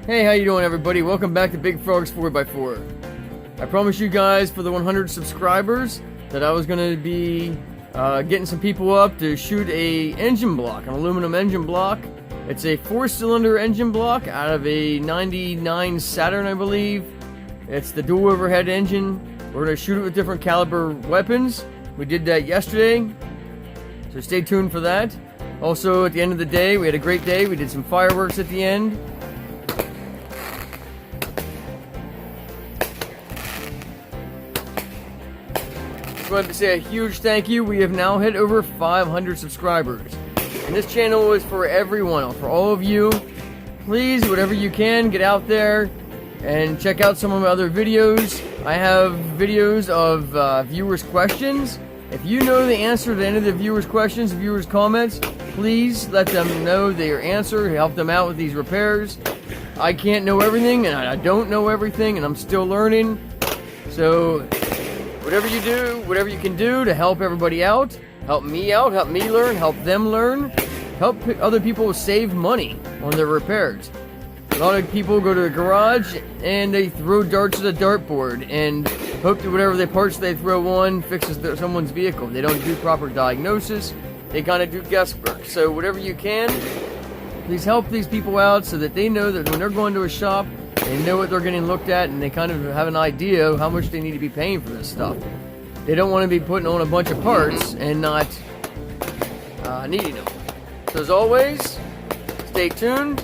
Hey, how you doing, everybody? Welcome back to Big Frogs 4x4. I promised you guys for the 100 subscribers that I was going to be getting some people up to shoot a engine block, an aluminum engine block. It's a 4-cylinder engine block out of a 99 Saturn, I believe. It's the dual overhead engine. We're going to shoot it with different caliber weapons. We did that yesterday, so stay tuned for that. Also, at the end of the day, we had a great day. We did some fireworks at the end. Just wanted to say a huge thank you. We have now hit over 500 subscribers. And this channel is for everyone, for all of you. Please, whatever you can, get out there and check out some of my other videos. I have videos of viewers' questions. If you know the answer to any of the viewers' questions, viewers' comments, please let them know their answer. Help them out with these repairs. I can't know everything, and I don't know everything, and I'm still learning. So, whatever you do, whatever you can do to help everybody out, help me learn, help them learn, help other people save money on their repairs. A lot of people go to the garage and they throw darts at a dartboard and hope that whatever the parts they throw on fixes someone's vehicle. They don't do proper diagnosis. They kind of do guesswork. So whatever you can, please help these people out so that they know that when they're going to a shop, they know what they're getting looked at, and they kind of have an idea of how much they need to be paying for this stuff. They don't want to be putting on a bunch of parts and not needing them. So as always, stay tuned.